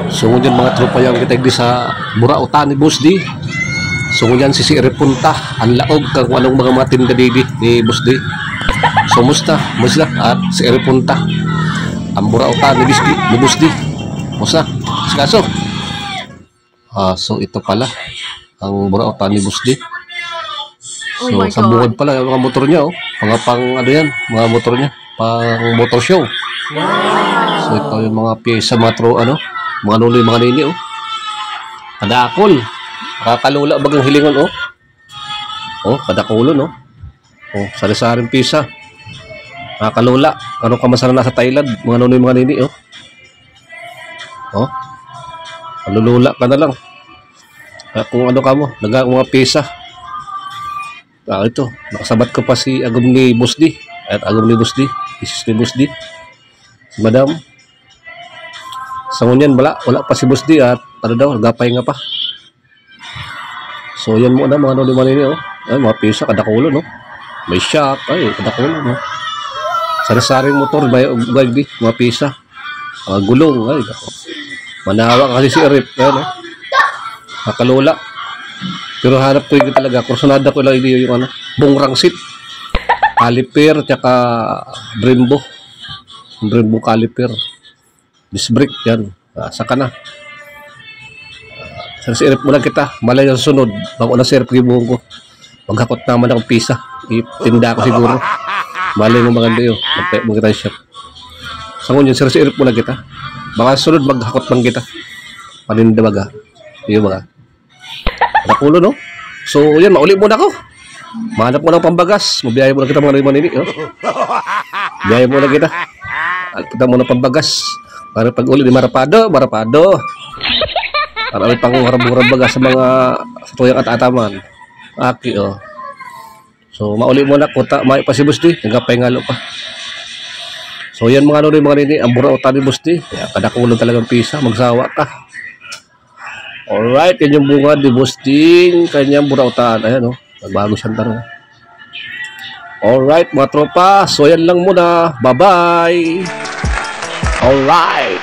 So ngunyan mga tropa yang kita di sa Burautan ni Boss D. So ngunyan si Punta ang laog kang anong mga matinda ni Boss D. So musta at si Punta ang Burautan ni Boss D. Musta sikaso. So ito pala ang Burautan ni Boss D. So sa bungod pala yung mga motor niya mga pang ano yan, mga motor niya pang motor show. So ito yung mga pyesa matro mga nuloy mga nini kadakol kakalula bagang hilingon kadakulo sari-saring pyesa kakalula kamasara na sa Thailand mga nuloy mga nini kalulula ka na lang kung ano ka mo mga pyesa. Ito nakasabat ko pa si agum ni Boss D at agum ni Boss D isis ni Boss D si Madam. Sa ngunyan wala pa si Boss D at nagapay nga pa. So yan mo na mga nuloy mga nini ay mga pyesa kadakulo may shop ay kadakulo sari-saring motor bayag di mga pyesa gulong ay manawa kasi si Erip nakalula. Pero hanap ko yung talaga kursunada ko lang yung bungrang seat caliper tsaka Brembo caliper disc brake yan saka na sa Erip muna kita malay ang sunod bago na si Erip gibuhong ko maghakot naman akong pisa itinda ko siguro malay mo maganda yun magtayo mo kita shop sa ngunyan si Erip muna kita baka sunod maghakot lang kita paninda baga yun mga nakulo so yan mauli muna ako mahanap mo ng pambagas mabiyaya muna kita mga nini biyaya muna kita kita muna pambagas para pag uli di marapado para may pang harap-harap bagas sa mga tuyang at ataman aki so mauli muna ko may pa si Boss D nagapay ngalo pa. So yan mga nini ang Burautan ni Boss D kadakulo talagang pisa magsawa ka. Alright, yan yung bunga ni Boss Ding, kanyang Burautan. Ayan nagbago siyang tanong. Alright mga tropa, so yan lang muna. Bye-bye. Alright.